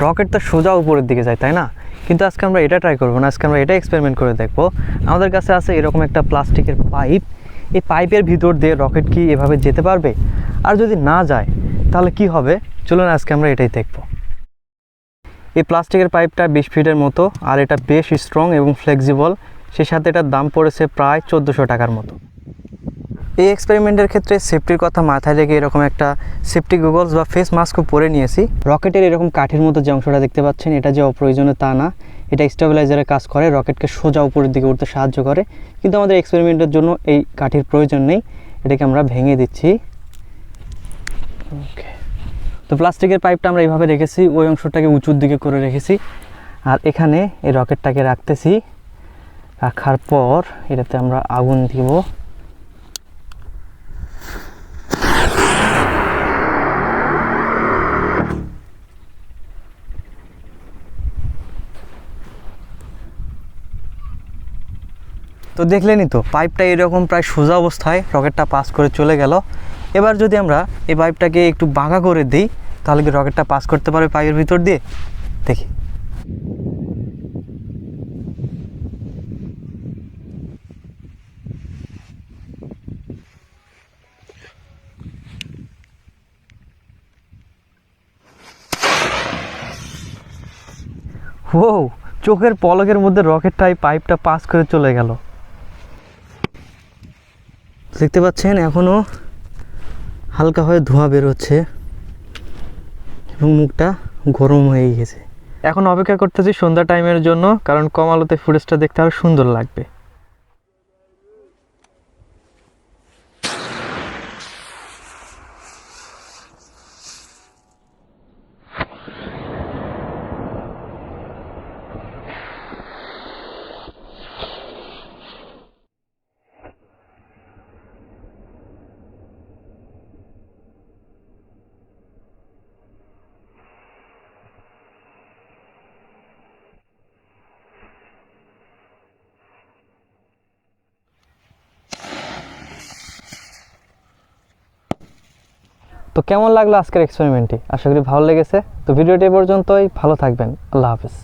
Rocket তো সোজা উপরের দিকে যায়, তাই না? কিন্তু আজকে আমরা এটা ট্রাই করবো না, আজকে আমরা এটা এক্সপেরিমেন্ট করে দেখবো। আমাদের কাছে আছে এরকম একটা প্লাস্টিকের পাইপ। এই পাইপের ভিতর দিয়ে রকেট কি এভাবে যেতে পারবে? আর যদি না যায় তাহলে কি হবে? চলুন আজকে আমরা এটাই দেখবো। এই প্লাস্টিকের পাইপটা 20 ফিটের মতো, আর এটা বেশ স্ট্রং এবং ফ্লেক্সিবল। সেই সাথে এটার দাম পড়েছে প্রায় 1400 টাকার মতো। এই এক্সপেরিমেন্টের ক্ষেত্রে সেফটির কথা মাথায় রেখে এরকম একটা সেফটি গগলস বা ফেস মাস্কও পরে নিয়েছি। রকেটের এরকম কাঠের মতো যে অংশটা দেখতে পাচ্ছেন, এটা যে অপ্রয়োজনীয় তা না, এটা স্টেবিলাইজারের কাজ করে, রকেটকে সোজা উপরের দিকে উঠতে সাহায্য করে। কিন্তু আমাদের এক্সপেরিমেন্টের জন্য এই কাঠির প্রয়োজন নেই, এটাকে আমরা ভেঙে দিচ্ছি। ওকে, তো প্লাস্টিকের পাইপটা আমরা এইভাবে রেখেছি, ওই অংশটাকে উঁচুর দিকে করে রেখেছি, আর এখানে এই রকেটটাকে রাখতেছি। রাখার পর এটাতে আমরা আগুন দিব। তো দেখলেনই তো, পাইপটা এরকম প্রায় সোজা অবস্থায় রকেটটা পাস করে চলে গেল। এবার যদি আমরা এই পাইপটাকে একটু বাঁকা করে দিই, তাহলে কি রকেটটা পাস করতে পারবে পাইপের ভিতর দিয়ে? দেখি। ও, চোখের পলকের মধ্যে রকেটটা এই পাইপটা পাস করে চলে গেল। দেখতে পাচ্ছেন এখনও হালকা হয়ে ধোঁয়া বের হচ্ছে এবং মুখটা গরম হয়ে গেছে। এখন অপেক্ষা করতেছি সন্ধ্যা টাইমের জন্য, কারণ কম আলোতে ফুটেজটা দেখতে আরও সুন্দর লাগবে। তো কেমন লাগলো আজকের এক্সপেরিমেন্টটি? আশা করি ভালো লেগেছে। তো ভিডিওটি পর্যন্তই, ভালো থাকবেন, আল্লাহ হাফেজ।